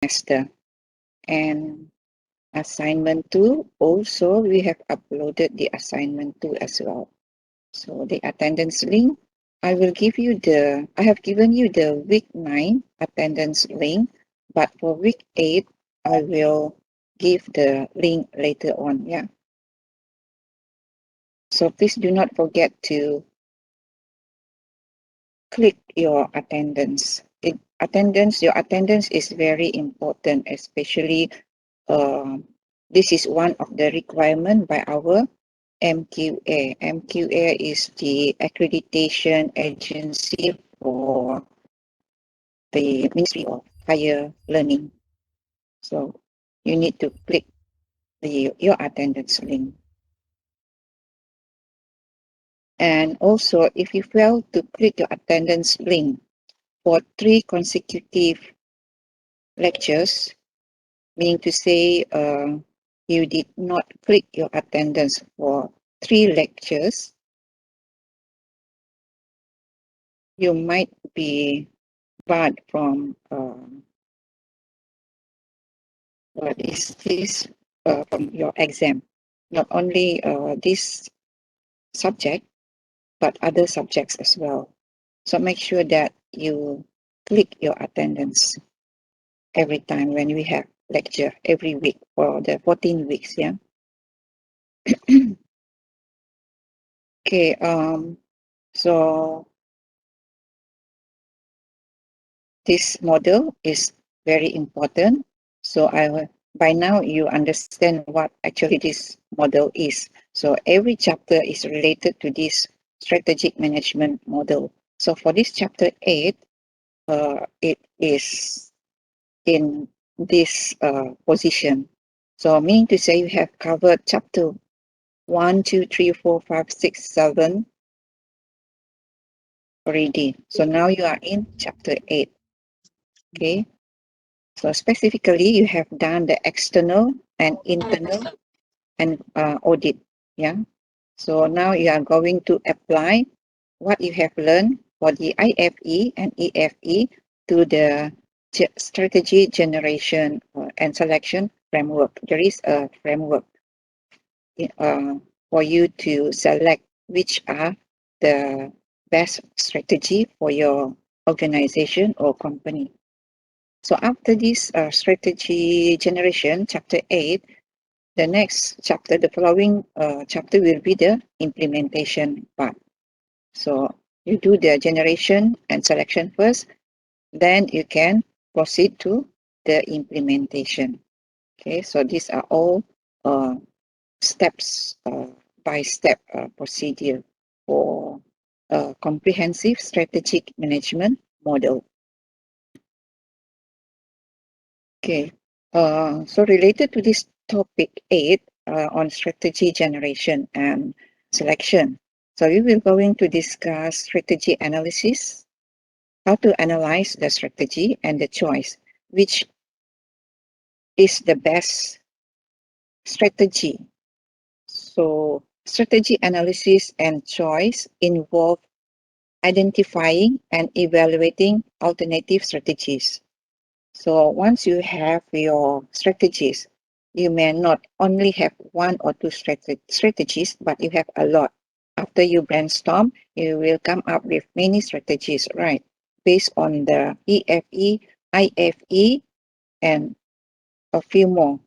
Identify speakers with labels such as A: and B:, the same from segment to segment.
A: semester. And assignment 2, also we have uploaded the assignment 2 as well. So the attendance link, I have given you the week 9 attendance link, but for week 8, I will give the link later on, yeah. So please do not forget to click your attendance. Your attendance is very important, especially this is one of the requirement by our MQA. MQA is the accreditation agency for the Ministry of Higher Learning. So you need to click your attendance link. And also, if you fail to click your attendance link for 3 consecutive lectures, meaning to say you did not click your attendance for 3 lectures, you might be barred from what is this from your exam. Not only this subject, but other subjects as well. So make sure that you click your attendance every time when we have lecture every week for the 14 weeks, yeah. Okay, so this model is very important. So by now you understand what actually this model is. So every chapter is related to this strategic management model. So for this chapter 8, it is in this position. So meaning to say you have covered chapter 1, 2, 3, 4, 5, 6, 7 already. So now you are in chapter 8. Okay. So specifically, you have done the external and internal and audit. Yeah. So now you are going to apply what you have learned for the IFE and EFE to the strategy generation and selection framework. There is a framework for you to select which are the best strategy for your organization or company. So after this strategy generation, chapter 8, the next chapter, the following chapter will be the implementation part. So you do the generation and selection first, then you can proceed to the implementation. Okay, so these are all steps by step procedure for a comprehensive strategic management model. Okay, so related to this topic 8 on strategy generation and selection. So we will going to discuss strategy analysis, how to analyze the strategy and the choice, which is the best strategy. So strategy analysis and choice involve identifying and evaluating alternative strategies. So once you have your strategies, you may not only have 1 or 2 strategies, but you have a lot. After you brainstorm, you will come up with many strategies, right? Based on the EFE, IFE, and a few more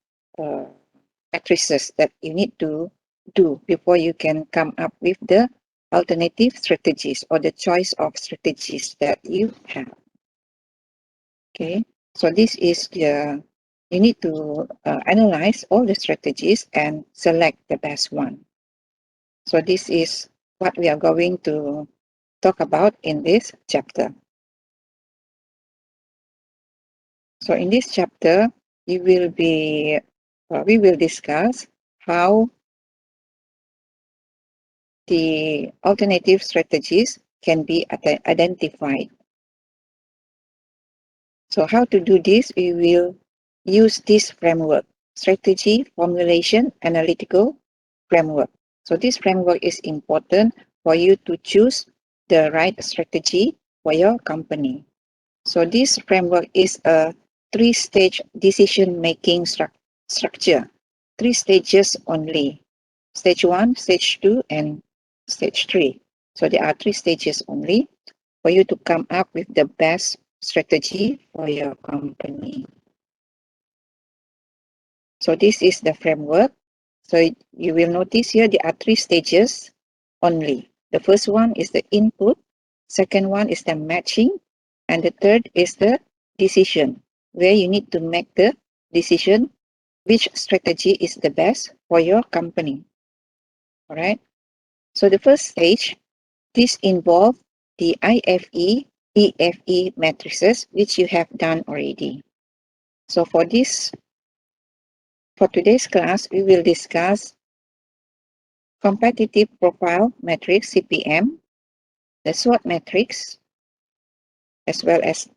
A: matrices that you need to do before you can come up with the alternative strategies or the choice of strategies that you have. Okay, so this is the, you need to analyze all the strategies and select the best one. So this is what we are going to talk about in this chapter. So in this chapter, we will discuss how the alternative strategies can be identified. So how to do this? We will use this framework, strategy formulation analytical framework. So this framework is important for you to choose the right strategy for your company. So this framework is a three-stage decision-making structure. Three stages only. Stage 1, Stage 2, and Stage 3. So there are three stages only for you to come up with the best strategy for your company. So this is the framework. So you will notice here there are three stages only. The first one is the input, second one is the matching, and the third is the decision, where you need to make the decision which strategy is the best for your company. All right. So the first stage, this involves the IFE, EFE matrices, which you have done already. So for today's class, we will discuss competitive profile matrix, CPM, the SWOT matrix, as well as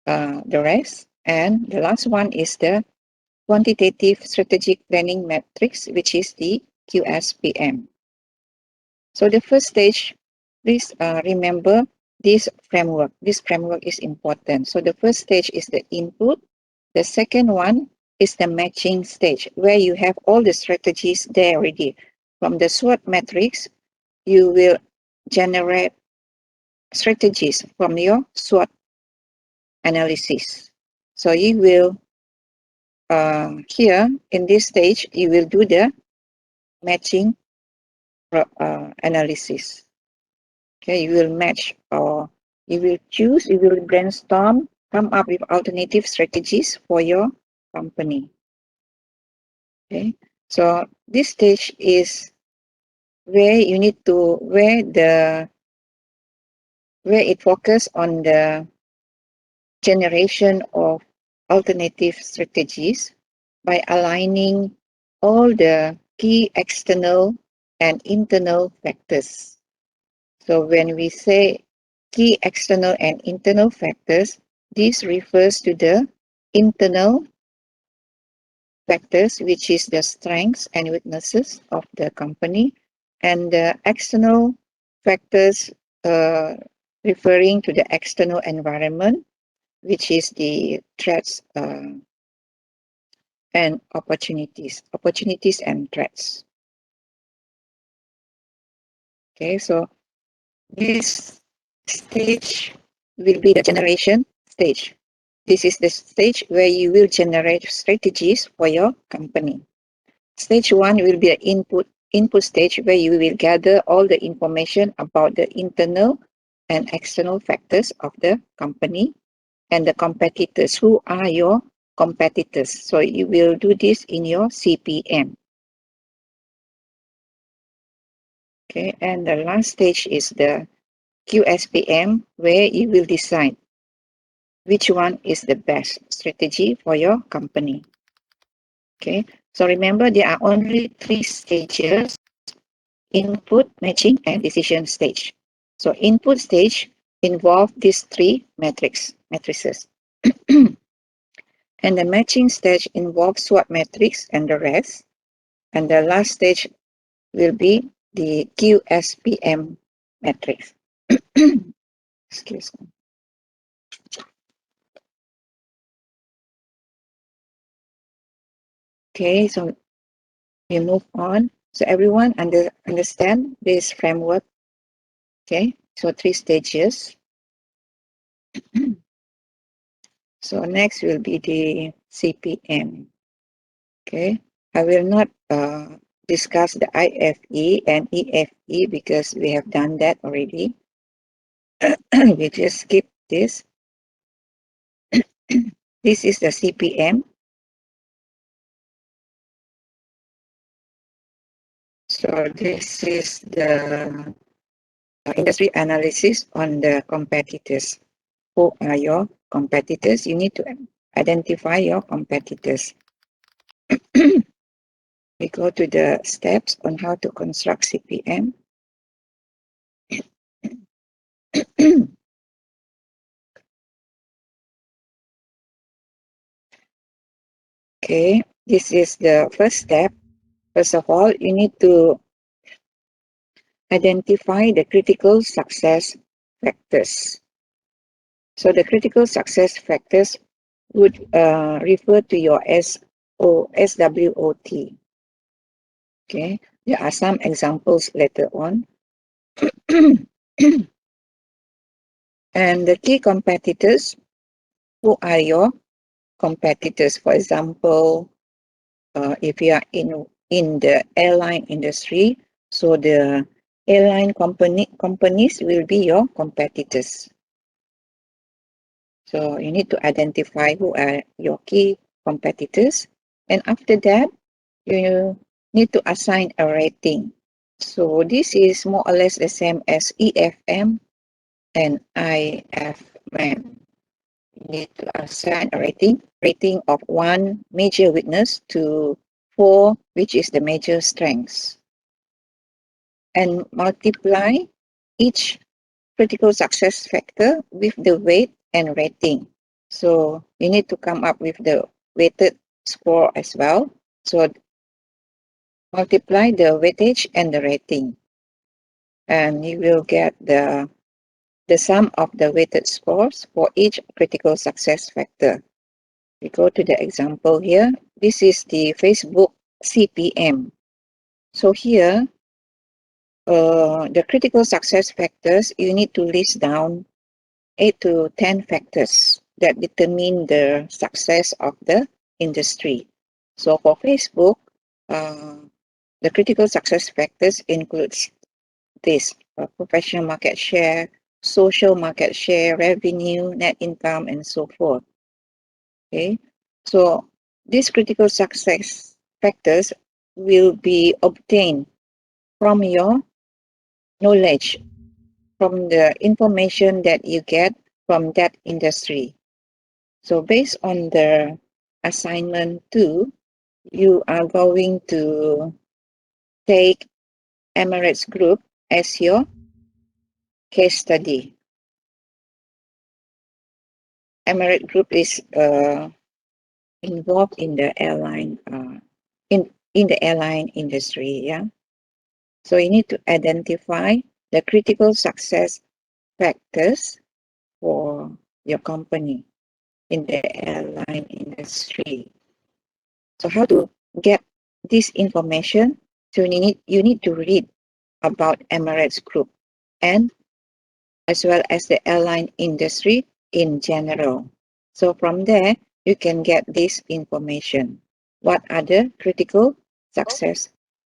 A: the rest. And the last one is the quantitative strategic planning matrix, which is the QSPM. So the first stage, please remember this framework. This framework is important. So the first stage is the input. The second one is the matching stage, where you have all the strategies there already. From the SWOT matrix, you will generate strategies from your SWOT analysis. So you will, here in this stage, you will do the matching analysis. Okay, you will match or you will choose, you will brainstorm, come up with alternative strategies for your company. Okay, so this stage is where you need to, where it focus on the generation of alternative strategies by aligning all the key external and internal factors. So when we say key external and internal factors, this refers to the internal factors, which is the strengths and weaknesses of the company, and the external factors referring to the external environment, which is the threats and opportunities and threats. Okay, so this stage will be the generation stage. This is the stage where you will generate strategies for your company. Stage 1 will be the input stage, where you will gather all the information about the internal and external factors of the company and the competitors. Who are your competitors? So you will do this in your CPM. Okay, and the last stage is the QSPM, where you will decide which one is the best strategy for your company. Okay, so remember there are only three stages: input, matching, and decision stage. So input stage involve these three matrices. And the matching stage involves SWOT matrix and the rest. And the last stage will be the QSPM matrix. Excuse me. Okay, so we move on. So everyone understand this framework. Okay, so three stages. So next will be the CPM. Okay, I will not discuss the IFE and EFE because we have done that already. We just skip this. This is the CPM. So this is the industry analysis on the competitors. Who are your competitors? You need to identify your competitors. We go to the steps on how to construct CPM. Okay, this is the first step. First of all, you need to identify the critical success factors. So the critical success factors would refer to your SWOT. Okay, there are some examples later on. And the key competitors, who are your competitors? For example, if you are in the airline industry, so the airline companies will be your competitors. So you need to identify who are your key competitors, and after that you need to assign a rating. So this is more or less the same as EFM and IFM. You need to assign a rating of 1 major weakness to 4, which is the major strengths, and multiply each critical success factor with the weight and rating. So you need to come up with the weighted score as well. So multiply the weightage and the rating, and you will get the sum of the weighted scores for each critical success factor. We go to the example here. This is the Facebook CPM. So here, the critical success factors, you need to list down 8 to 10 factors that determine the success of the industry. So for Facebook, uh, the critical success factors includes this: professional market share, social market share, revenue, net income, and so forth. Okay, so these critical success factors will be obtained from your knowledge, from the information that you get from that industry. So based on the assignment 2, you are going to take Emirates Group as your case study. Emirates Group is involved in the airline in the airline industry. Yeah, so you need to identify the critical success factors for your company in the airline industry. So how to get this information? So you need to read about Emirates Group and as well as the airline industry in general. So from there, you can get this information. What are the critical success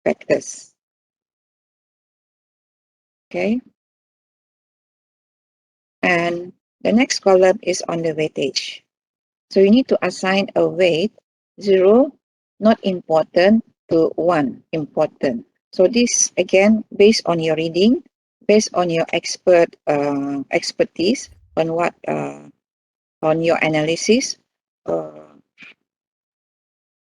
A: factors? Okay. And the next column is on the weightage. So you need to assign a weight 0, not important, to 1, important. So this again based on your reading, based on your expertise on what on your analysis uh,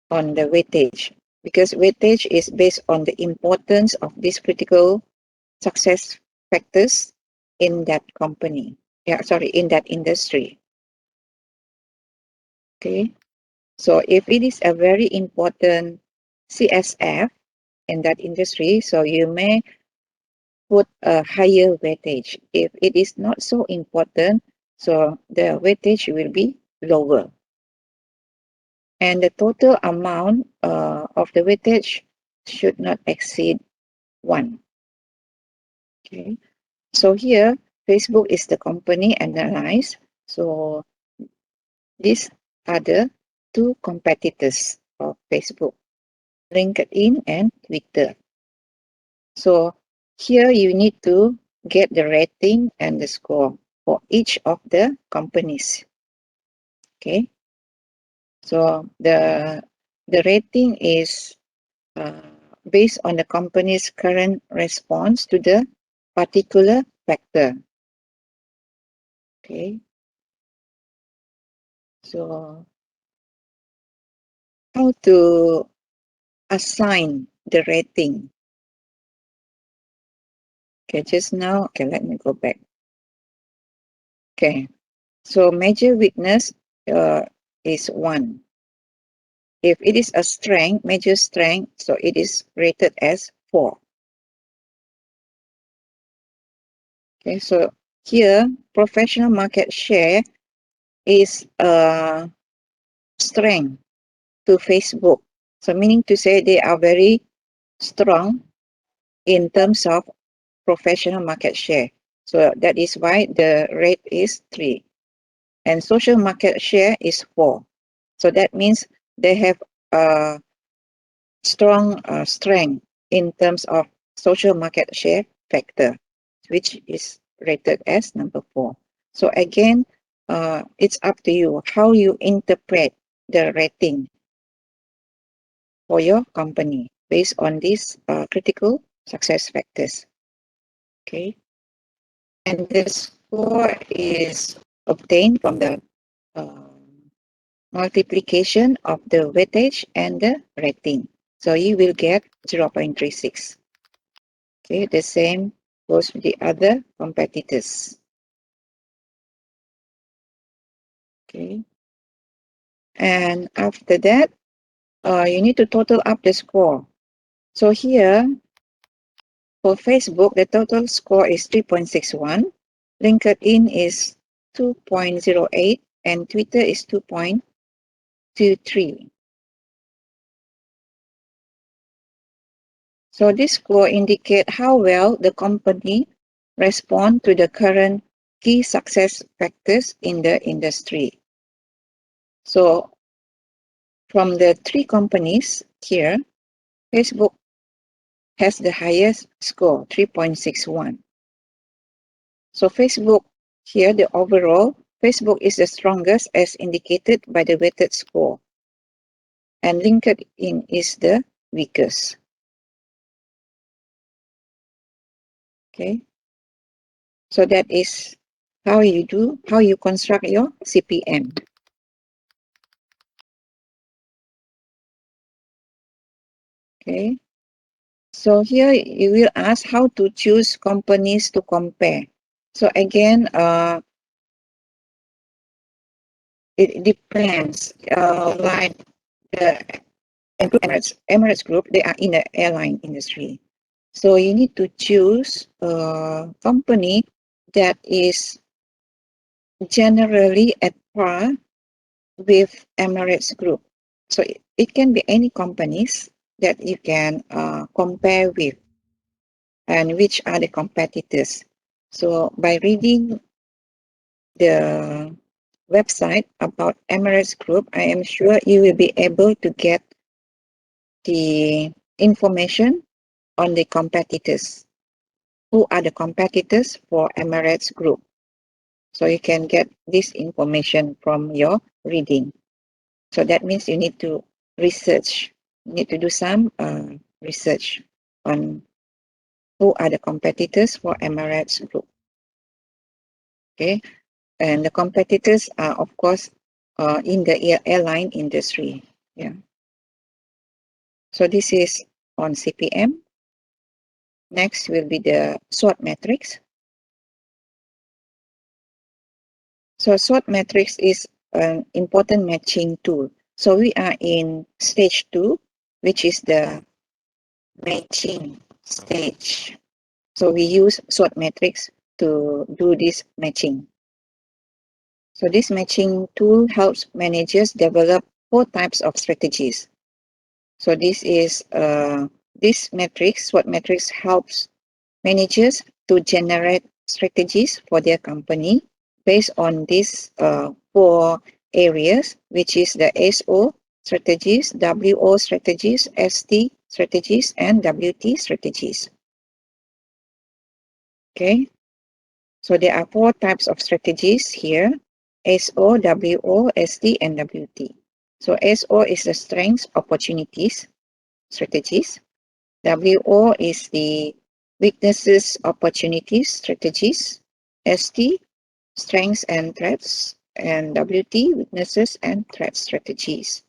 A: on the weightage, because weightage is based on the importance of these critical success factors in that company. Yeah, sorry, in that industry. Okay. So if it is a very important CSF in that industry, so you may put a higher weightage. If it is not so important, so the weightage will be lower. And the total amount of the weightage should not exceed 1. Okay. So here, Facebook is the company analyzed. So these are the 2 competitors of Facebook, LinkedIn and Twitter. So here you need to get the rating and the score for each of the companies. Okay. So the rating is uh, based on the company's current response to the particular factor. Okay. So how to assign the rating? Okay, just now, okay, let me go back. Okay, so major weakness is 1. If it is a strength, major strength, so it is rated as 4. Okay, so here professional market share is strength to Facebook. So meaning to say they are very strong in terms of professional market share. So that is why the rate is 3. And social market share is 4. So that means they have a strong strength in terms of social market share factor, which is rated as number 4. So again, it's up to you how you interpret the rating for your company based on these critical success factors. Okay, and the score is obtained from the multiplication of the weightage and the rating. So you will get 0.36. Okay, the same goes with the other competitors. Okay, and after that, you need to total up the score. So here, for Facebook, the total score is 3.61, LinkedIn is 2.08, and Twitter is 2.23. So this score indicate how well the company respond to the current key success factors in the industry. So from the 3 companies here, Facebook has the highest score, 3.61. So Facebook here, the overall, Facebook is the strongest as indicated by the weighted score. And LinkedIn is the weakest. Okay. So that is how you construct your CPM. Okay. So here you will ask how to choose companies to compare. So again, it depends. Like the Emirates Group, they are in the airline industry. So you need to choose a company that is generally at par with Emirates Group. So it can be any companies that you can compare with and which are the competitors. So by reading the website about Emirates Group, I am sure you will be able to get the information on the competitors. Who are the competitors for Emirates Group? So you can get this information from your reading. So that means you need to research. You need to do some research on who are the competitors for Emirates Group. Okay, and the competitors are of course in the airline industry. Yeah. So this is on CPM. Next will be the SWOT matrix. So SWOT matrix is an important matching tool. So we are in stage 2, which is the matching stage. So we use SWOT matrix to do this matching. So this matching tool helps managers develop 4 types of strategies. So this is this matrix, SWOT matrix helps managers to generate strategies for their company based on these 4 areas, which is the SO strategies, WO strategies, ST strategies, and WT strategies. Okay, so there are 4 types of strategies here: SO, WO, ST, and WT. So SO is the strengths, opportunities, strategies. WO is the weaknesses, opportunities, strategies. ST, strengths and threats. And WT, weaknesses and threat strategies.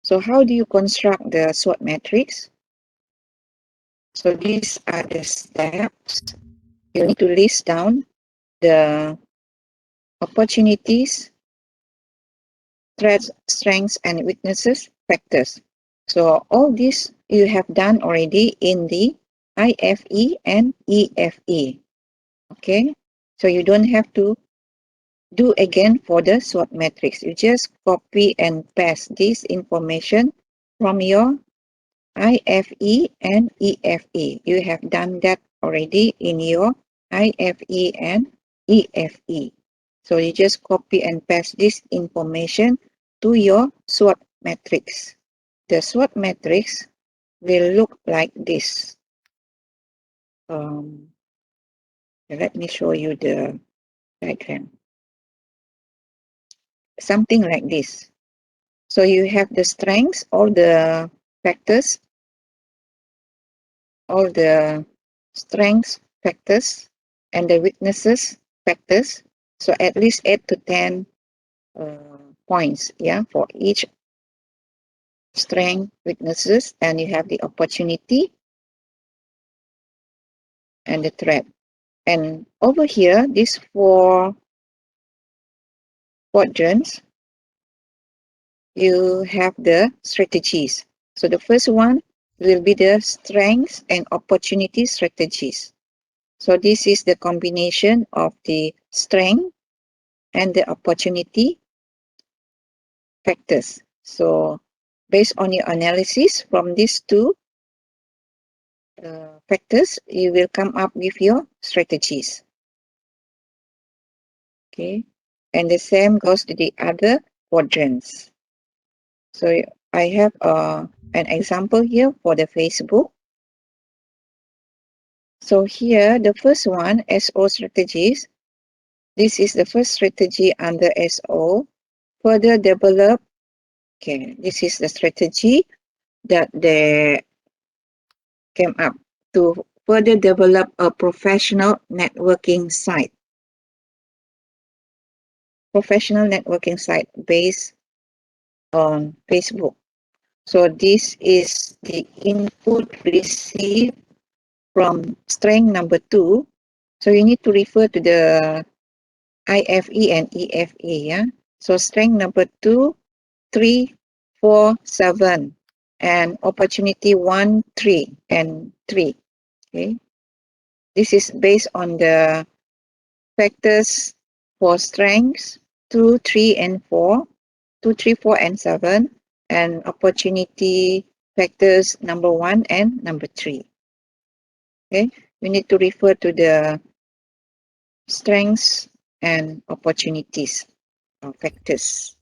A: So how do you construct the SWOT matrix? So these are the steps. You need to list down the opportunities, threats, strengths, and weaknesses factors. So all this you have done already in the IFE and EFE. Okay, so you don't have to do again for the SWOT matrix. You just copy and paste this information from your IFE and EFE. You have done that already in your IFE and EFE. So you just copy and paste this information to your SWOT matrix. The SWOT matrix will look like this. Let me show you the diagram. Something like this. So you have the strengths, all the factors, all the strengths factors, and the weaknesses factors. So at least 8 to 10 points, yeah, for each strength, weaknesses, and you have the opportunity and the threat. And over here, these 4 quadrants, you have the strategies. So the first one will be the strengths and opportunity strategies. So this is the combination of the strength and the opportunity factors. So based on your analysis from these two factors, you will come up with your strategies. Okay, and the same goes to the other quadrants. So I have an example here for the Facebook. So here, the first one, SO strategies. This is the first strategy under SO. Further develop. Okay, this is the strategy that they came up to further develop a professional networking site. Professional networking site based on Facebook. So this is the input received from strength number 2. So you need to refer to the IFE and EFE. Yeah. So strength number 2, 3, 4, 7, and opportunity 1, 3, and 3. Okay. This is based on the factors for strengths 2, 3, and 4, 2, 3, 4, and 7, and opportunity factors number 1 and number 3. Okay, we need to refer to the strengths and opportunities factors.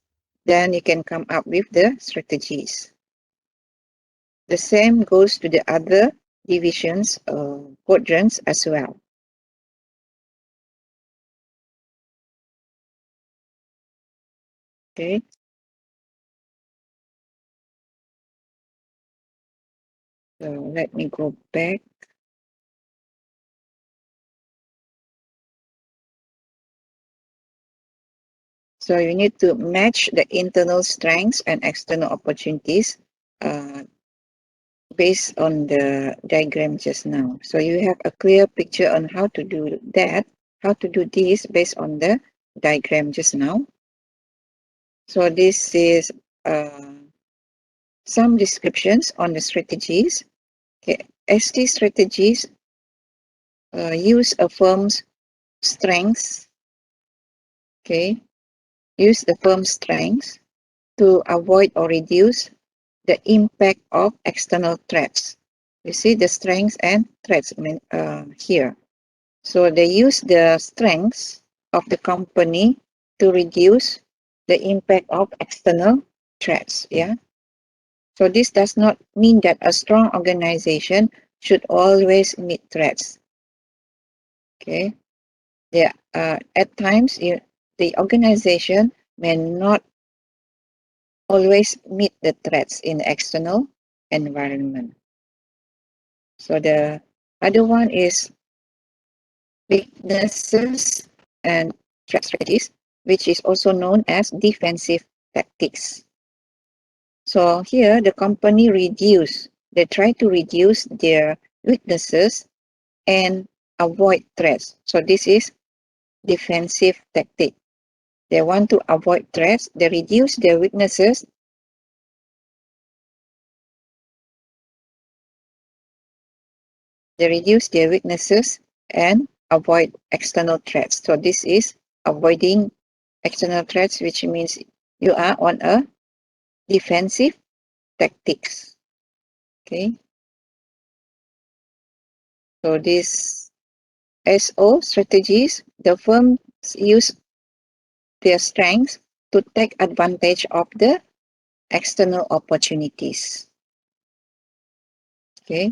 A: Then you can come up with the strategies. The same goes to the other divisions, quadrants as well. Okay. So let me go back. So you need to match the internal strengths and external opportunities based on the diagram just now. So you have a clear picture on how to do that, how to do this based on the diagram just now. So this is some descriptions on the strategies. Okay. ST strategies use a firm's strengths. Okay, use the firm's strengths to avoid or reduce the impact of external threats. You see the strengths and threats here. So they use the strengths of the company to reduce the impact of external threats. Yeah. So this does not mean that a strong organization should always meet threats. Okay. Yeah. At times, the organization may not always meet the threats in the external environment. So the other one is weaknesses and threat strategies, which is also known as defensive tactics. So here the company they try to reduce their weaknesses and avoid threats. So this is defensive tactic. They want to avoid threats, they reduce their weaknesses, and avoid external threats. So this is avoiding external threats, which means you are on a defensive tactics. Okay. So this SO strategies, the firms use their strengths to take advantage of the external opportunities. Okay.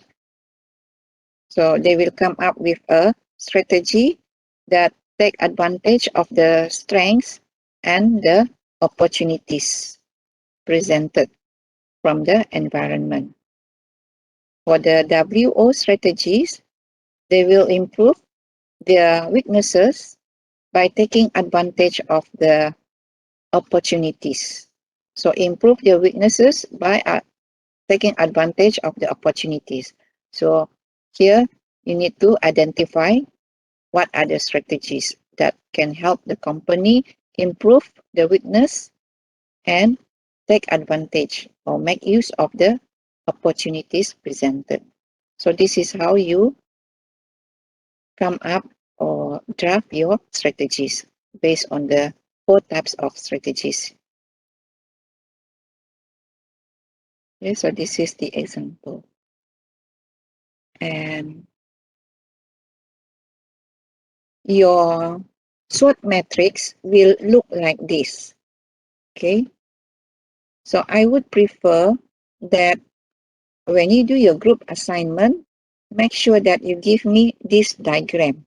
A: So they will come up with a strategy that take advantage of the strengths and the opportunities presented from the environment. For the WO strategies, they will improve their weaknesses by taking advantage of the opportunities. So improve their weaknesses by taking advantage of the opportunities. So here you need to identify what are the strategies that can help the company improve the weakness and take advantage or make use of the opportunities presented. So this is how you come up or draft your strategies based on the 4 types of strategies. Okay, so this is the example. And your SWOT matrix will look like this. Okay, so I would prefer that when you do your group assignment, make sure that you give me this diagram.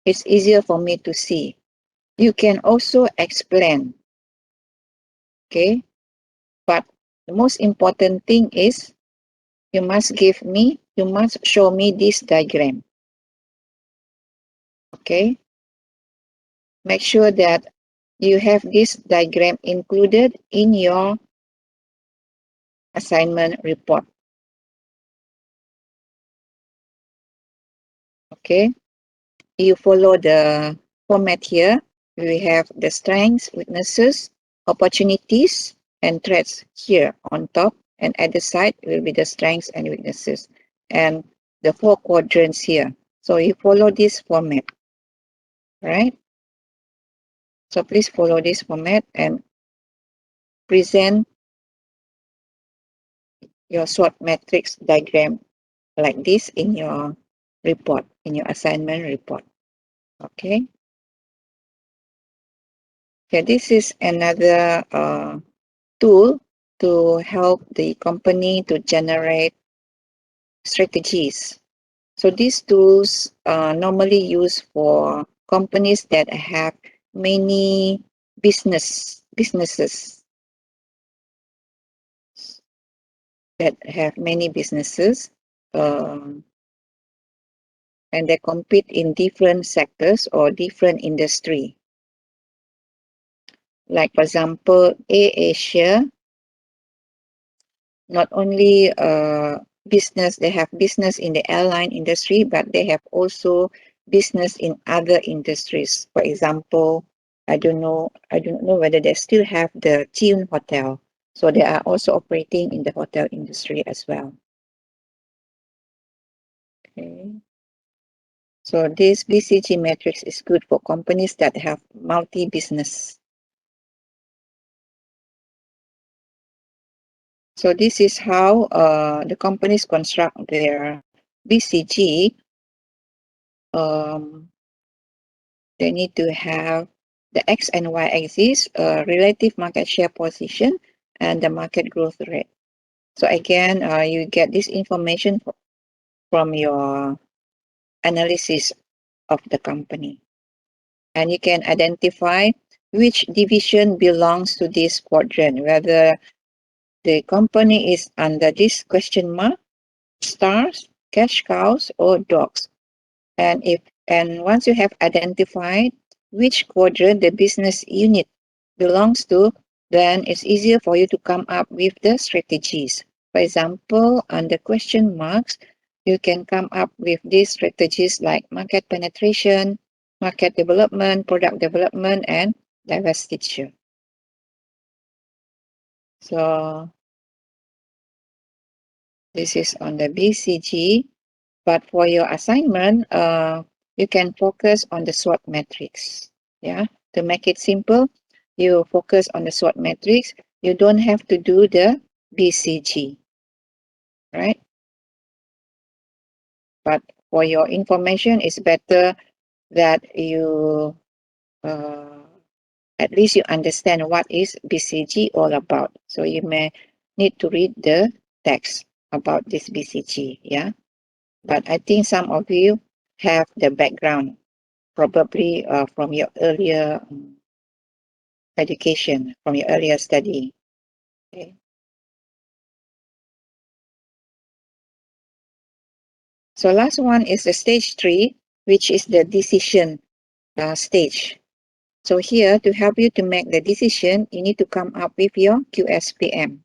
A: It's easier for me to see. You can also explain. Okay, but the most important thing is you must show me this diagram. Okay, make sure that you have this diagram included in your assignment report. Okay, you follow the format here. We have the strengths, weaknesses, opportunities, and threats here on top, and at the side will be the strengths and weaknesses, and the 4 quadrants here. So you follow this format, right? So please follow this format and present your SWOT matrix diagram like this in your report, in your assignment report. Okay. Okay, this is another tool to help the company to generate strategies. So these tools are normally used for companies that have many businesses that have many businesses and they compete in different sectors or different industry. Like for example, Asia, not only business, they have business in the airline industry, but they have also business in other industries. For example, I do not know whether they still have the Tune Hotel. So they are also operating in the hotel industry as well. Okay. So this BCG matrix is good for companies that have multi-business. So this is how the companies construct their BCG. They need to have the X and Y axis, relative market share position, and the market growth rate. So again, you get this information from your analysis of the company. And you can identify which division belongs to this quadrant, whether the company is under this question mark, stars, cash cows, or dogs. And once you have identified which quadrant the business unit belongs to, then it's easier for you to come up with the strategies. For example, under question marks, you can come up with these strategies like market penetration, market development, product development, and divestiture. So this is on the BCG. But for your assignment, you can focus on the SWOT matrix. Yeah, to make it simple, you focus on the SWOT matrix. You don't have to do the BCG, right? But for your information, it's better that you at least you understand what is BCG all about. So you may need to read the text about this BCG. Yeah, but I think some of you have the background, probably from your earlier education, from your earlier study. Okay. So last one is the stage 3, which is the decision stage. So here, to help you to make the decision, you need to come up with your QSPM,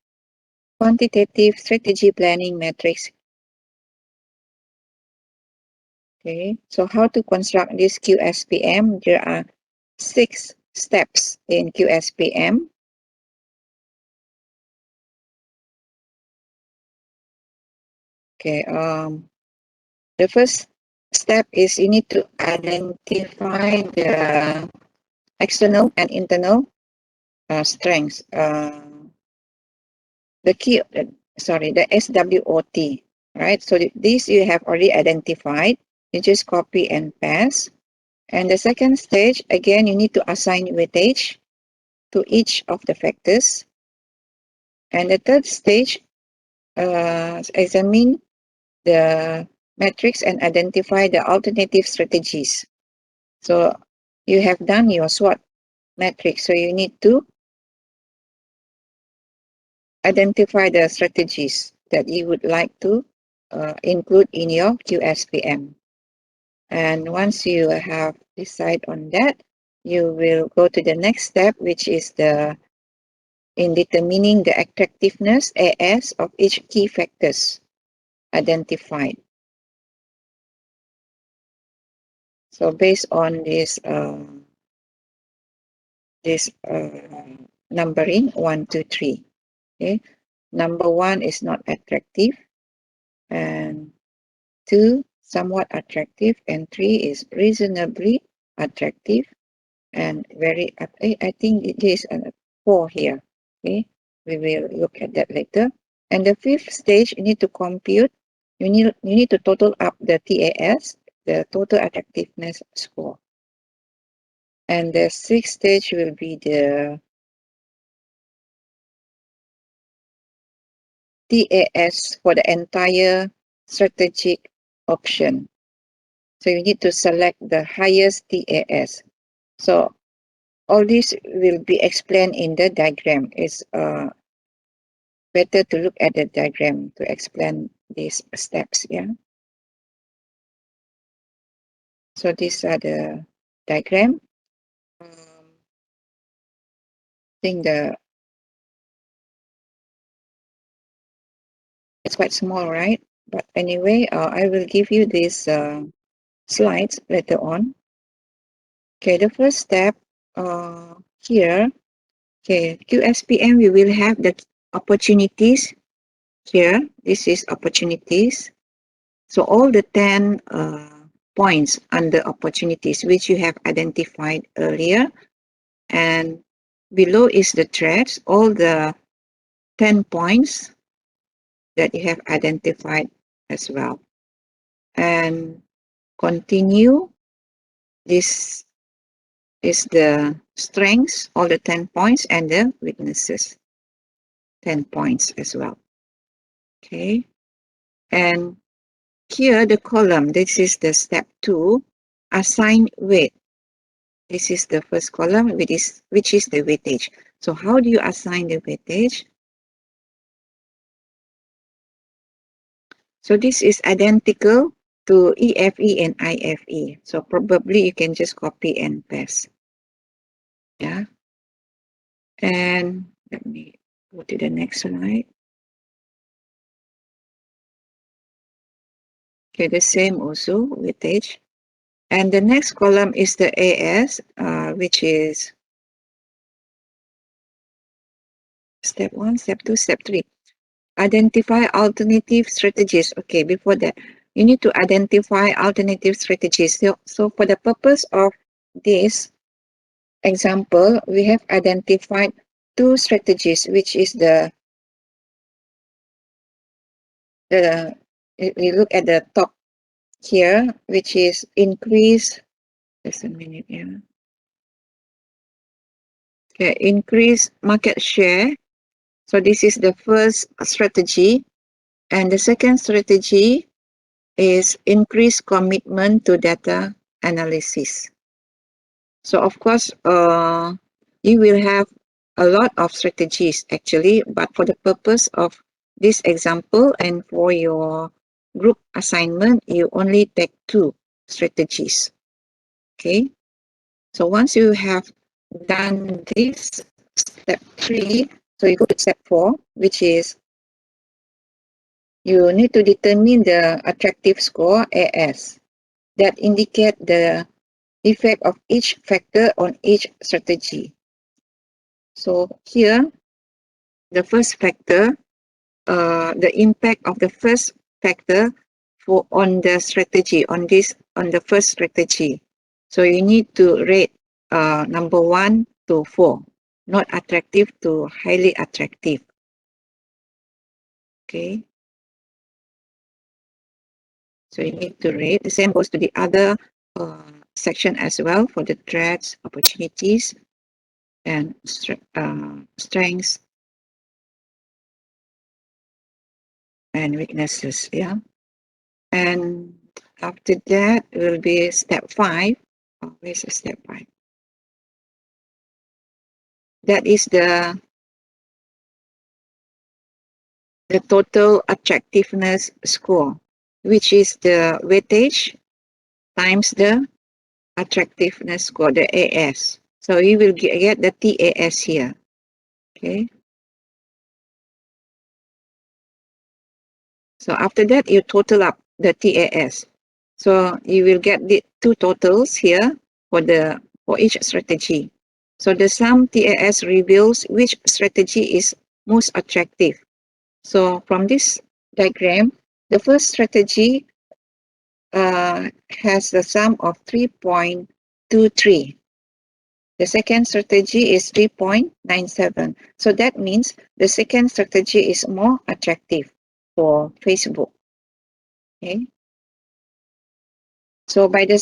A: quantitative strategy planning matrix. Okay, so how to construct this QSPM? There are 6 steps in QSPM. Okay, the first step is you need to identify the external and internal strengths. The key, sorry, the SWOT, right? So this you have already identified. You just copy and paste. And the second stage, again, you need to assign weightage to each of the factors. And the third stage, examine the metrics and identify the alternative strategies. So you have done your SWOT matrix, so you need to identify the strategies that you would like to include in your QSPM. And once you have decided on that, you will go to the next step, which is the in determining the attractiveness AS of each key factors identified. So based on this numbering 1, 2, 3. Okay, number 1 is not attractive, and 2 somewhat attractive, and 3 is reasonably attractive, and very. I think it is 4 here. Okay, we will look at that later. And the 5th stage, you need to compute. You need to total up the TAS, the total attractiveness score. And the 6th stage will be the TAS for the entire strategic option. So you need to select the highest TAS. So all this will be explained in the diagram. It's better to look at the diagram to explain these steps. Yeah. So these are the diagram. I think it's quite small, right? But anyway, I will give you these slides later on. Okay, the first step here. Okay, QSPM, we will have the opportunities here. This is opportunities. So all the 10 points under opportunities which you have identified earlier, and below is the threats, all the 10 points that you have identified as well. And continue, this is the strengths, all the 10 points, and the weaknesses, 10 points as well. Okay, and here the column, this is the step 2, assign weight. This is the first column, which is the weightage. So how do you assign the weightage? So this is identical to EFE and IFE. So probably you can just copy and paste. Yeah. And let me go to the next slide. Okay, the same also weightage. And the next column is the AS, which is step 1, step 2, step 3. Identify alternative strategies. Okay, before that, you need to identify alternative strategies. So for the purpose of this example, we have identified two strategies, which is we look at the top here, which is increase. Just a minute here. Okay, increase market share. So this is the first strategy, and the second strategy is increase commitment to data analysis. So of course, you will have a lot of strategies actually, but for the purpose of this example and for your group assignment, you only take two strategies. Okay. So once you have done this, step 3, so you go to step 4, which is you need to determine the attractive score AS that indicate the effect of each factor on each strategy. So here, the first factor, the impact of the first factor on the strategy, on the first strategy. So you need to rate number 1 to 4, not attractive to highly attractive. Okay. So you need to rate. The same goes to the other section as well for the threats, opportunities, and strengths and weaknesses. Yeah. And after that will be step 5. Oh, where's step 5? That is the total attractiveness score, which is the weightage times the attractiveness score, the AS. So you will get the TAS here. Okay. So after that, you total up the TAS. So you will get the two totals here for each strategy. So the sum TAS reveals which strategy is most attractive. So from this diagram, the first strategy has the sum of 3.23. The second strategy is 3.97. So that means the second strategy is more attractive for Facebook. Okay. So by the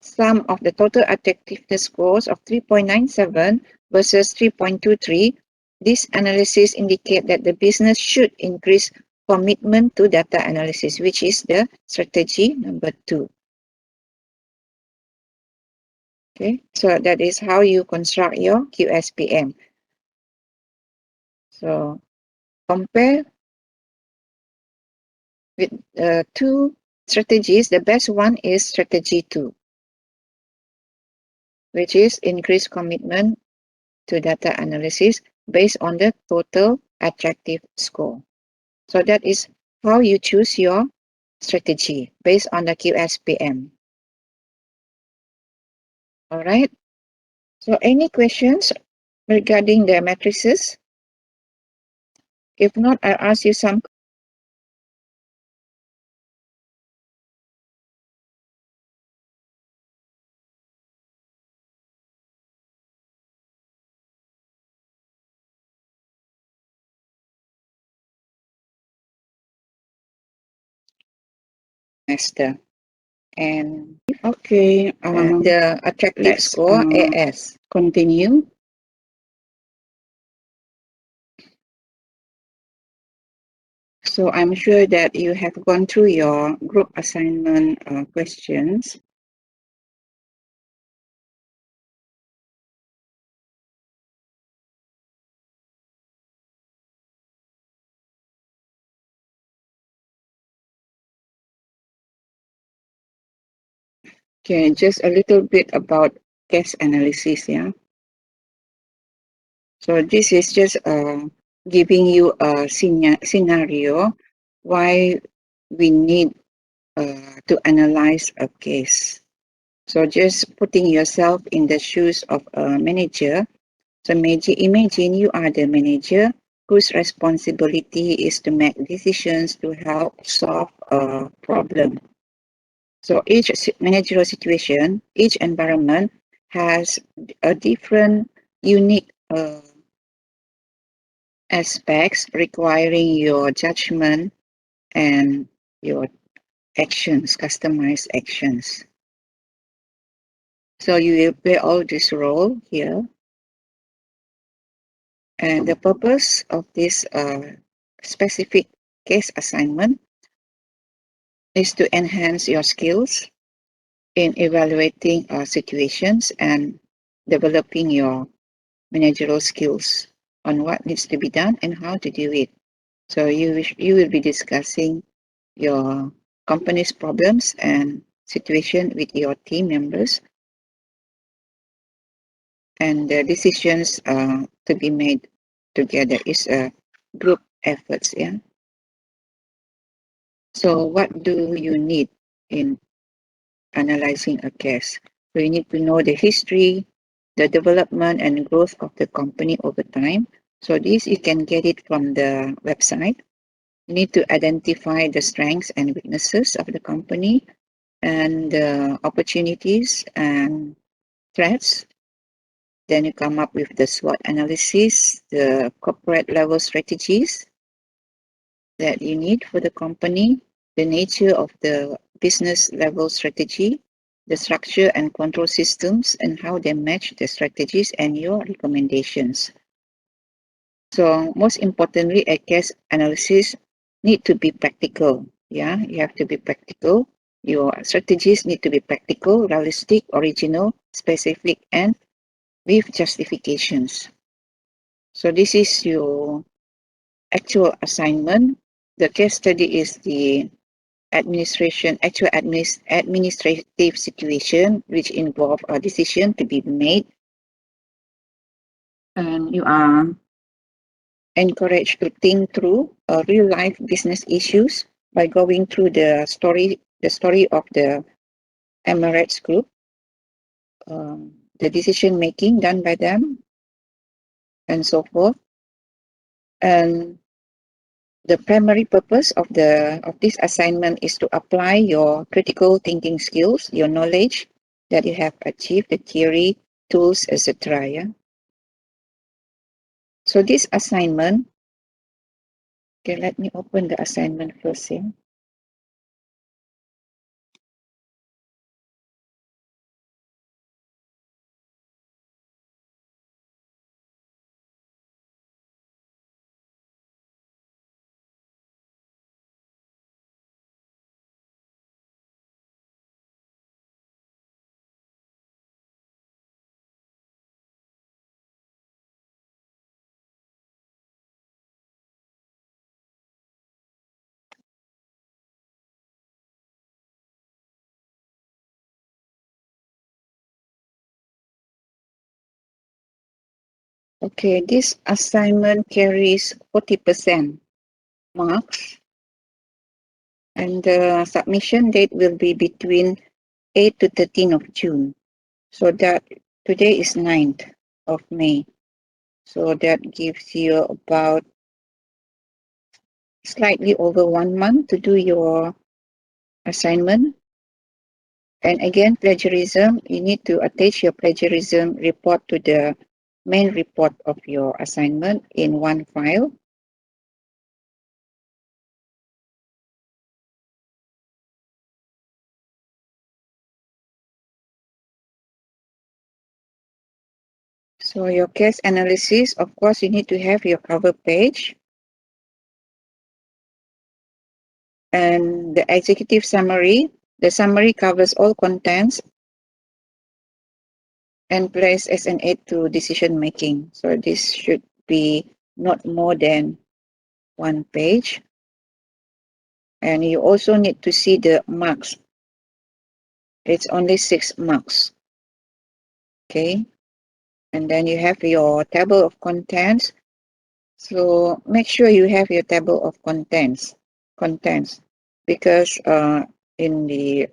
A: sum of the total attractiveness scores of 3.97 versus 3.23, this analysis indicate that the business should increase commitment to data analysis, which is the strategy number 2. Okay, so that is how you construct your QSPM. So compare with two strategies. The best one is strategy 2, which is increase commitment to data analysis based on the total attractive score. So that is how you choose your strategy based on the QSPM. All right. So any questions regarding the matrices? If not, I'll ask you some master. And okay, the attractive score AS. Continue. So I'm sure that you have gone through your group assignment questions. Okay, just a little bit about case analysis, yeah. So this is just giving you a scenario why we need to analyze a case. So just putting yourself in the shoes of a manager. So imagine you are the manager whose responsibility is to make decisions to help solve a problem. So each managerial situation, each environment has a different unique aspects requiring your judgment and your actions, customized actions. So you will play all this role here. And the purpose of this specific case assignment is to enhance your skills in evaluating situations and developing your managerial skills on what needs to be done and how to do it. So you will be discussing your company's problems and situation with your team members, and the decisions to be made together is a group efforts. Yeah. So what do you need in analyzing a case? So you need to know the history, the development and growth of the company over time. So this you can get it from the website. You need to identify the strengths and weaknesses of the company and the opportunities and threats. Then you come up with the SWOT analysis, the corporate level strategies that you need for the company, the nature of the business level strategy, the structure and control systems, and how they match the strategies and your recommendations. So most importantly, a case analysis need to be practical. Yeah, you have to be practical. Your strategies need to be practical, realistic, original, specific, and with justifications. So this is your actual assignment. The case study is the administrative situation which involve a decision to be made, and you are encouraged to think through real life business issues by going through the story of the Emirates Group, the decision making done by them, and so forth. And the primary purpose of this assignment is to apply your critical thinking skills, your knowledge that you have achieved, the theory, tools, etc. Yeah. So this assignment, okay, let me open the assignment first. Yeah. Okay, this assignment carries 40% marks, and the submission date will be between 8 to 13 of June. So that today is 9th of May. So that gives you about slightly over 1 month to do your assignment. And again, plagiarism, you need to attach your plagiarism report to the main report of your assignment in one file. So your case analysis, of course, you need to have your cover page and the executive summary. The summary covers all contents and plays as an aid to decision making. So this should be not more than 1 page. And you also need to see the marks. It's only 6 marks. Okay. And then you have your table of contents. So make sure you have your table of contents, because in the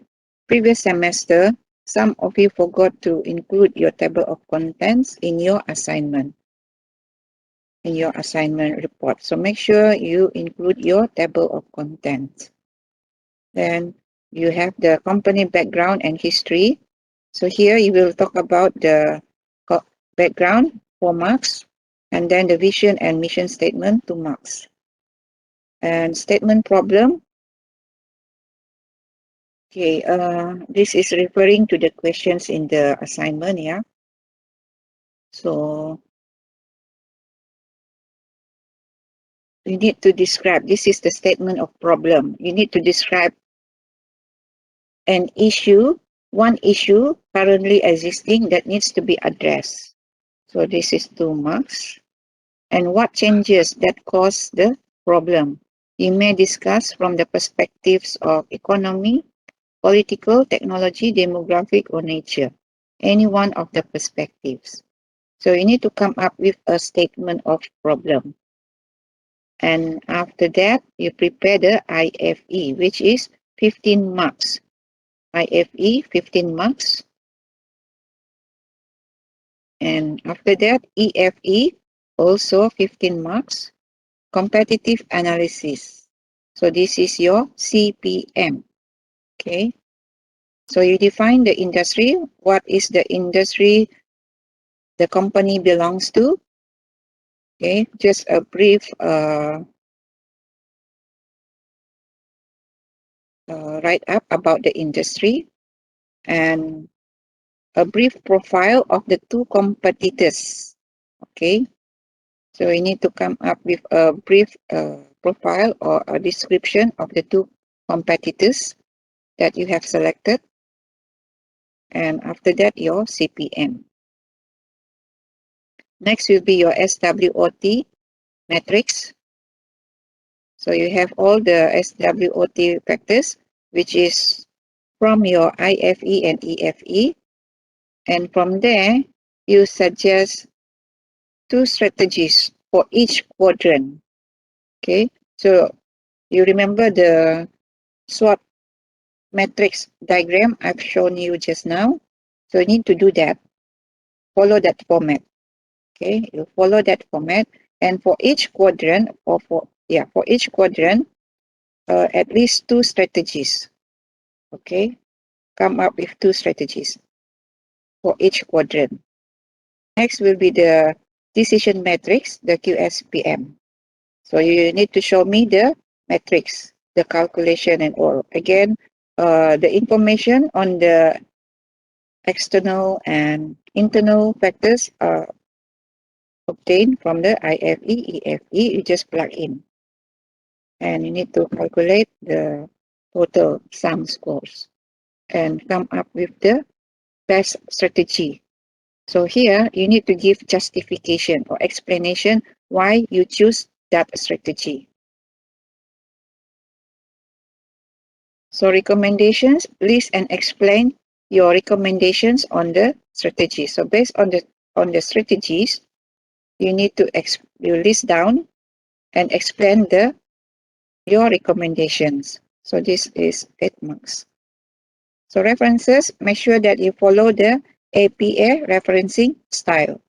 A: previous semester, some of you forgot to include your table of contents in your assignment. in your assignment report. So make sure you include your table of contents. Then you have the company background and history. So here you will talk about the background, 4 marks, and then the vision and mission statement, 2 marks. And statement problem. Okay, this is referring to the questions in the assignment, yeah. So you need to describe, this is the statement of problem. You need to describe an issue, one issue currently existing that needs to be addressed. So this is 2 marks. And what changes that cause the problem? You may discuss from the perspectives of economy, political, technology, demographic, or nature. Any one of the perspectives. So you need to come up with a statement of problem. And after that, you prepare the IFE, which is 15 marks. IFE, 15 marks. And after that, EFE, also 15 marks. Competitive analysis. So this is your CPM. Okay. So you define the industry. What is the industry the company belongs to? Okay. Just a brief write up about the industry and a brief profile of the two competitors. Okay. So we need to come up with a brief profile or a description of the two competitors that you have selected. And after that, your CPM. Next will be your SWOT matrix. So you have all the SWOT factors, which is from your IFE and EFE. And from there, you suggest 2 strategies for each quadrant. Okay, so you remember the SWOT matrix diagram I've shown you just now. So you need to do that. Follow that format. Okay, you follow that format, and for each quadrant, or for each quadrant, at least 2 strategies. Okay, come up with 2 strategies for each quadrant. Next will be the decision matrix, the QSPM. So you need to show me the matrix, the calculation and all. Again, the information on the external and internal factors are obtained from the IFE, EFE. You just plug in. And you need to calculate the total sum scores and come up with the best strategy. So here you need to give justification or explanation why you choose that strategy. So recommendations, list and explain your recommendations on the strategy. So based on the strategies, you need to you list down and explain your recommendations. So this is 8 marks. So references, make sure that you follow the APA referencing style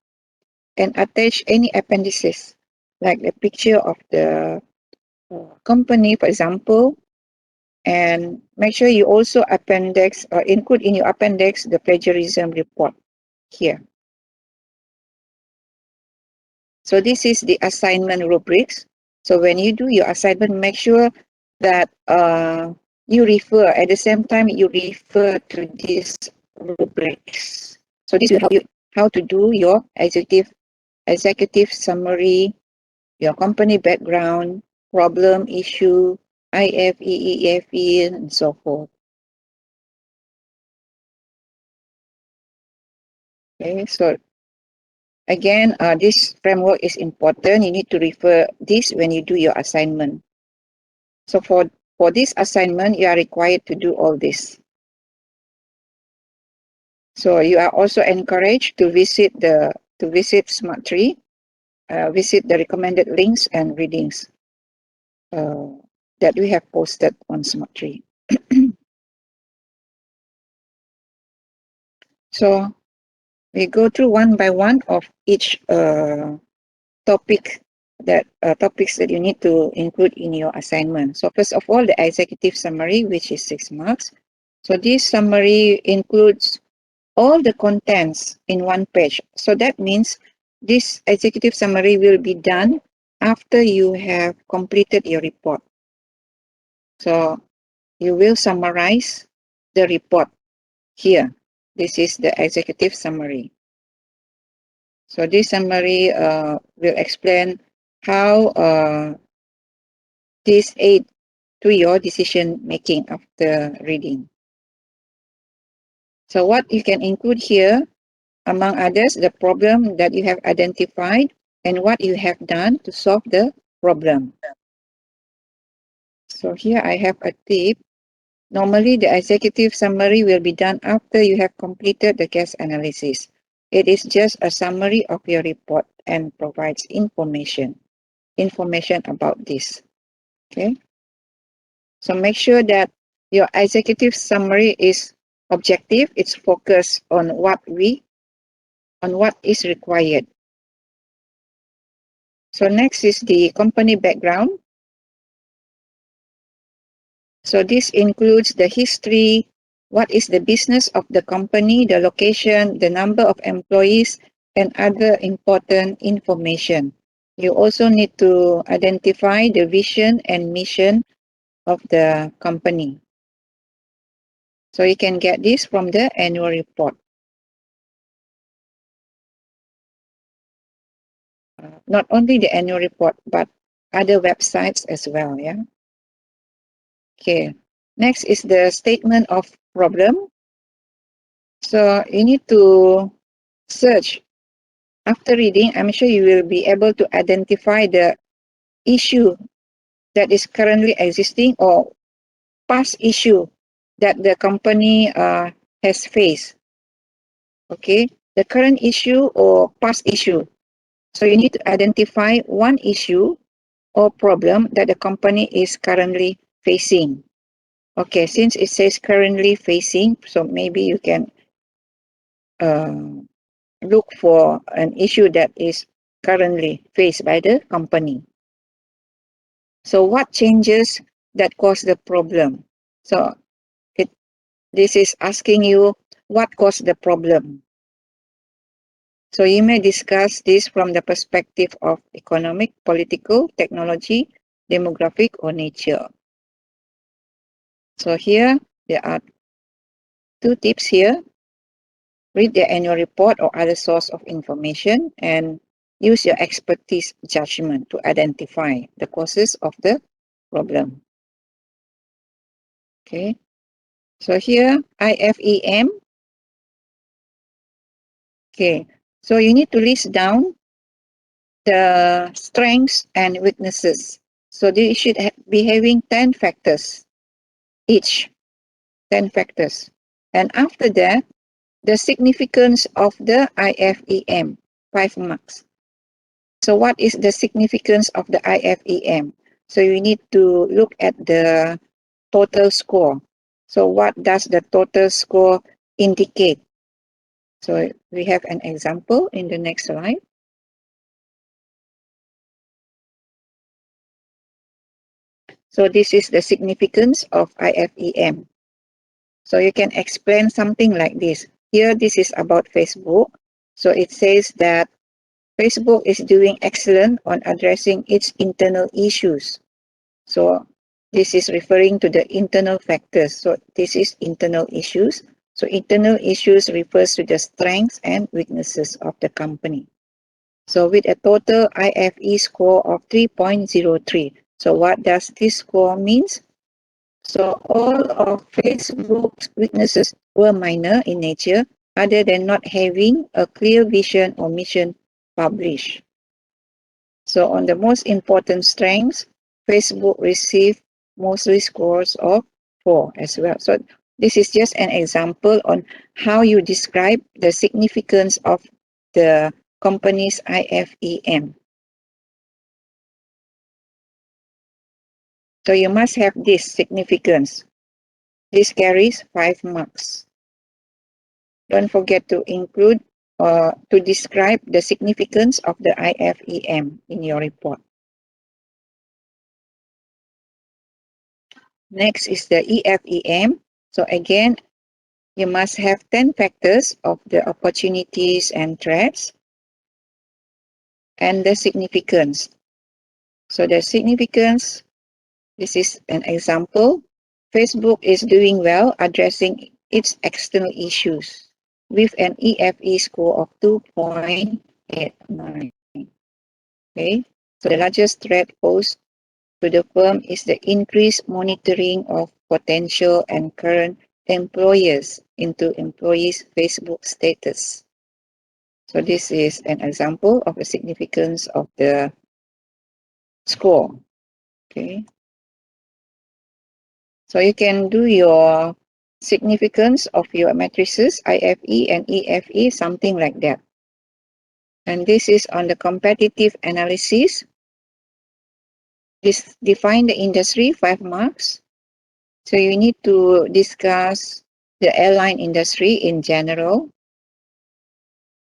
A: and attach any appendices like the picture of the company, for example, and make sure you also appendix or include in your appendix the plagiarism report here. So this is the assignment rubrics. So when you do your assignment, make sure that you refer at the same time you refer to these rubrics. So this will help you how to do your executive summary, your company background, problem, issue, IFE, EFE, and so forth. Okay, so again, this framework is important. You need to refer this when you do your assignment. So for this assignment, you are required to do all this. So you are also encouraged to visit Smart Tree, visit the recommended links and readings that we have posted on Smart Tree. So we go through one by one of each topic that topics that you need to include in your assignment. So first of all, the executive summary, which is 6 marks. So this summary includes all the contents in one page. So that means this executive summary will be done after you have completed your report. So you will summarize the report here. This is the executive summary. So this summary will explain how this aid to your decision making after reading. So what you can include here, among others, the problem that you have identified and what you have done to solve the problem. So here I have a tip. Normally, the executive summary will be done after you have completed the case analysis. It is just a summary of your report and provides information about this. Okay. So make sure that your executive summary is objective. It's focused on what is required. So next is the company background. So this includes the history, what is the business of the company, the location, the number of employees, and other important information. You also need to identify the vision and mission of the company. So you can get this from the annual report. Not only the annual report, but other websites as well. Yeah. Okay. Next is the statement of problem. So you need to search. After reading, I'm sure you will be able to identify the issue that is currently existing or past issue that the company has faced. Okay, the current issue or past issue. So you need to identify one issue or problem that the company is currently facing. Okay, since it says currently facing, so maybe you can look for an issue that is currently faced by the company. So what changes that cause the problem? So this is asking you what caused the problem. So you may discuss this from the perspective of economic, political, technology, demographic, or nature. So here there are two tips here. Read the annual report or other source of information and use your expertise judgment to identify the causes of the problem. Okay. So here IFEM. Okay. So you need to list down the strengths and weaknesses. So they should be having 10 factors each, 10 factors. And after that, the significance of the IFEM, 5 marks. So what is the significance of the IFEM? So you need to look at the total score. So what does the total score indicate? So we have an example in the next slide. So this is the significance of IFEM. So you can explain something like this. Here, this is about Facebook. So it says that Facebook is doing excellent on addressing its internal issues. So this is referring to the internal factors. So this is internal issues. So internal issues refers to the strengths and weaknesses of the company. So with a total IFE score of 3.03. So what does this score means? So all of Facebook's weaknesses were minor in nature, other than not having a clear vision or mission published. So on the most important strengths, Facebook received mostly scores of 4 as well. So this is just an example on how you describe the significance of the company's IFEM. So you must have this significance. This carries 5 marks. Don't forget to include to describe the significance of the IFEM in your report. Next is the EFEM. So again, you must have 10 factors of the opportunities and threats and the significance. So the significance, this is an example. Facebook is doing well addressing its external issues with an EFE score of 2.89. Okay, so the largest threat posed to the firm is the increased monitoring of potential and current employers into employees' Facebook status. So this is an example of the significance of the score. Okay, so you can do your significance of your matrices, IFE and EFE, something like that. And this is on the competitive analysis. This define the industry, 5 marks. So you need to discuss the airline industry in general.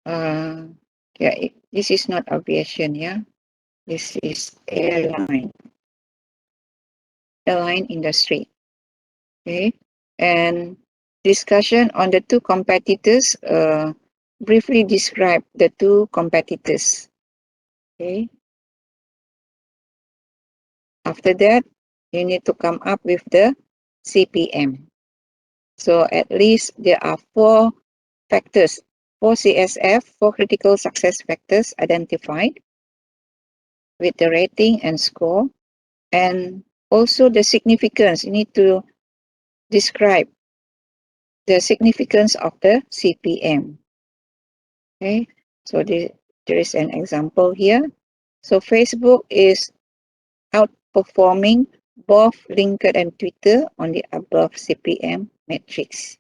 A: Yeah, this is not aviation, yeah. This is airline industry. Okay, and discussion on the two competitors. Briefly describe the two competitors. Okay. After that, you need to come up with the CPM. So at least there are 4 factors, 4 CSF, 4 critical success factors identified with the rating and score, and also the significance. You need to describe the significance of the CPM. Okay, so there is an example here. So Facebook is outperforming both LinkedIn and Twitter on the above CPM matrix.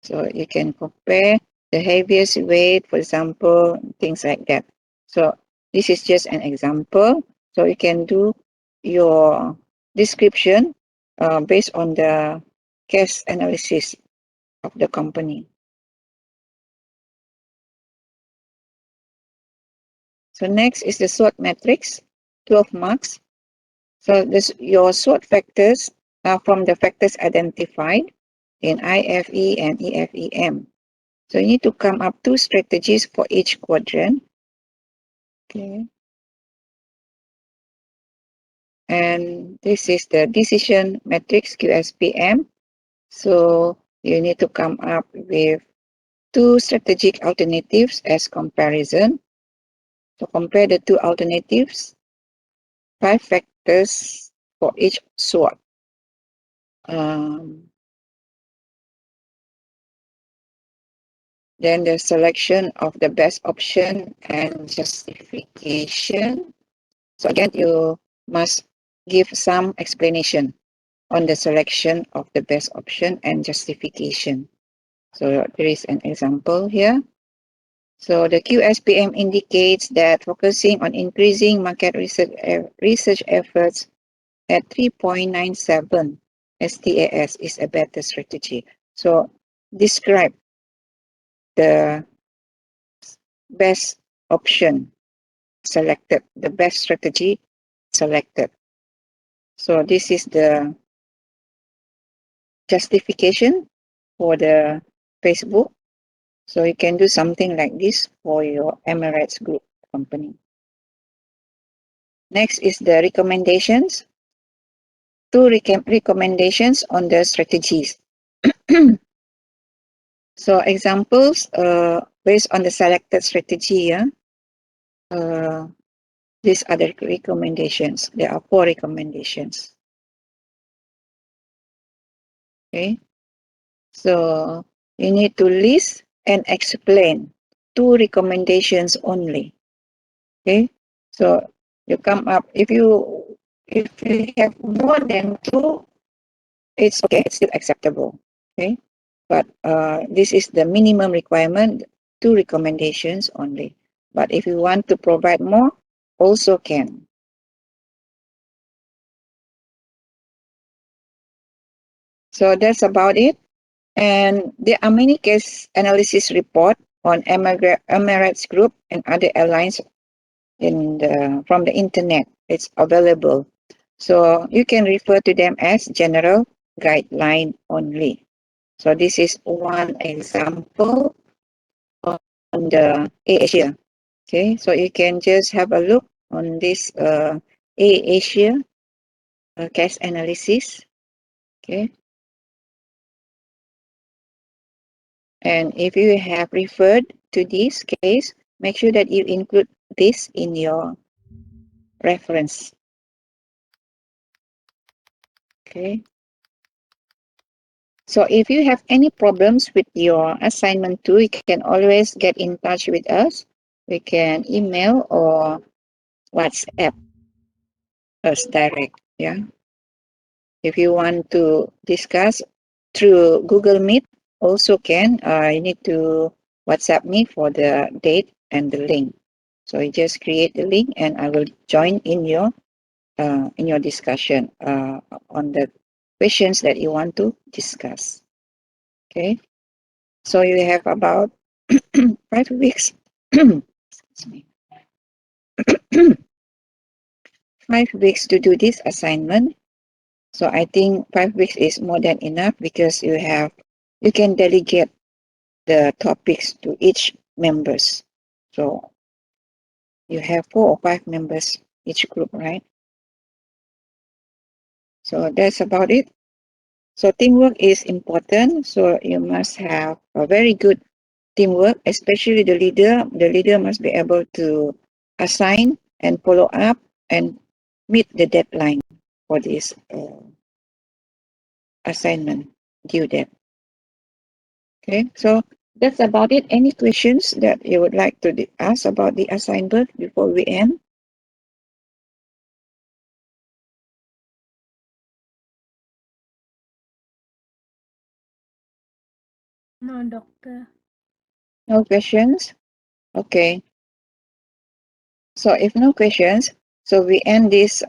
A: So you can compare the heaviest weight, for example, things like that. So this is just an example. So you can do your description based on the case analysis of the company. So next is the SWOT matrix, 12 marks. So this, your SWOT factors are from the factors identified in IFE and EFEM. So you need to come up 2 strategies for each quadrant. Okay. And this is the decision matrix, QSPM. So you need to come up with 2 strategic alternatives as comparison. So compare the 2 alternatives, 5 factors for each SWOT. Then the selection of the best option and justification. So again, you must give some explanation on the selection of the best option and justification. So there is an example here. So the QSPM indicates that focusing on increasing market research efforts at 3.97 STAS is a better strategy. So describe the best option selected, the best strategy selected. So this is the justification for the Facebook. So you can do something like this for your Emirates Group company. Next is the recommendations. 2 recommendations on the strategies. So examples based on the selected strategy. These are the recommendations. There are 4 recommendations. Okay. So you need to list and explain 2 recommendations only. Okay. So you come up, if you have more than 2, it's okay, it's still acceptable. Okay. But this is the minimum requirement, 2 recommendations only. But if you want to provide more, also can. So that's about it. And there are many case analysis report on Emirates Group and other airlines from the internet. It's available. So you can refer to them as general guideline only. So this is one example on the A-Asia. Okay, so you can just have a look on this A-Asia case analysis. Okay, and if you have referred to this case, make sure that you include this in your reference. Okay. So if you have any problems with your assignment too, you can always get in touch with us. We can email or WhatsApp us direct. Yeah. If you want to discuss through Google Meet, also can. You need to WhatsApp me for the date and the link. So you just create the link, and I will join in your discussion on the questions that you want to discuss. Okay. So you have about 5 weeks. Excuse me. 5 weeks to do this assignment. So I think 5 weeks is more than enough because you can delegate the topics to each members. So you have 4 or 5 members each group, right? So that's about it. So teamwork is important. So you must have a very good teamwork, especially the leader. The leader must be able to assign and follow up and meet the deadline for this assignment due date. Okay, so that's about it. Any questions that you would like to ask about the assignment before we end?
B: No, doctor.
A: No questions? Okay. So if no questions, so we end this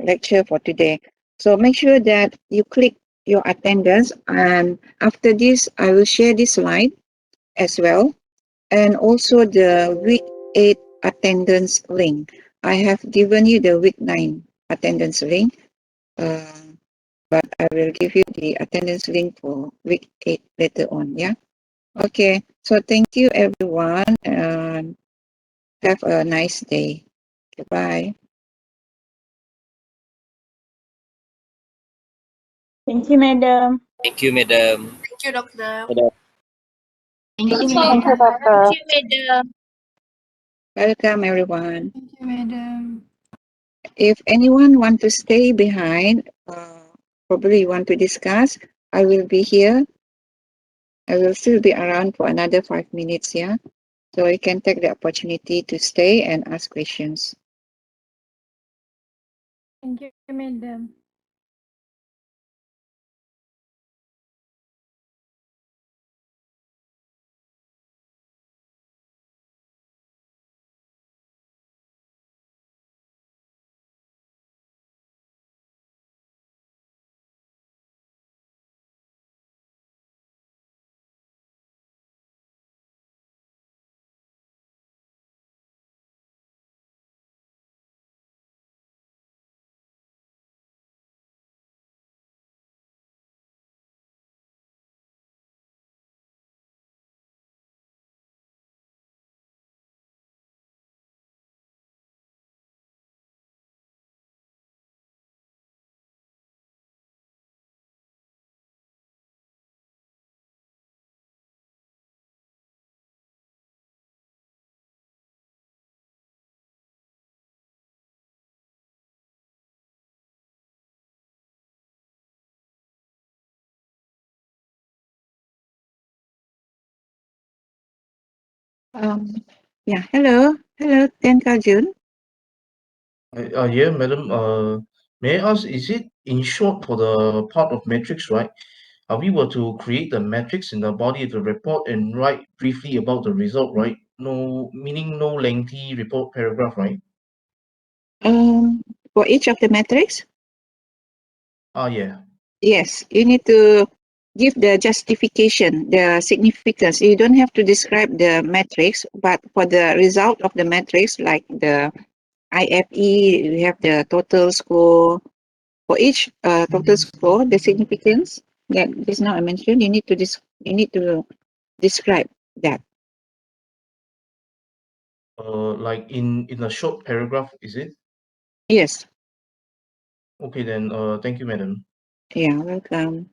A: lecture for today. So make sure that you click your attendance, and after this, I will share this slide as well, and also the week 8 attendance link. I have given you the week 9 attendance link, but I will give you the attendance link for week 8 later on. Yeah. Okay. So thank you everyone, and have a nice day. Goodbye.
C: Thank you, madam.
D: Thank you, madam.
B: Thank you, doctor.
C: Thank
B: Thank
C: you,
B: you,
C: madam.
B: madam.
C: Thank you, madam.
A: Welcome everyone.
B: Thank you, madam.
A: If anyone want to stay behind, probably want to discuss, I will be here. I will still be around for another 5 minutes. Yeah. So you can take the opportunity to stay and ask questions.
B: Thank you, madam.
A: Um, yeah. Hello, Tenka Jun.
E: Yeah, madam. May I ask, is it in short for the part of matrix, right? We were to create the matrix in the body of the report and write briefly about the result, right? No, meaning no lengthy report paragraph, right?
A: For each of the metrics,
E: Yeah.
A: yes, you need to give the justification, the significance. You don't have to describe the metrics, but for the result of the metrics, like the IFE, you have the total score, For each total score, the significance that just now I mentioned, you need to describe that.
E: Like in a short paragraph, is it?
A: Yes.
E: Okay, then thank you, madam.
A: Yeah, welcome.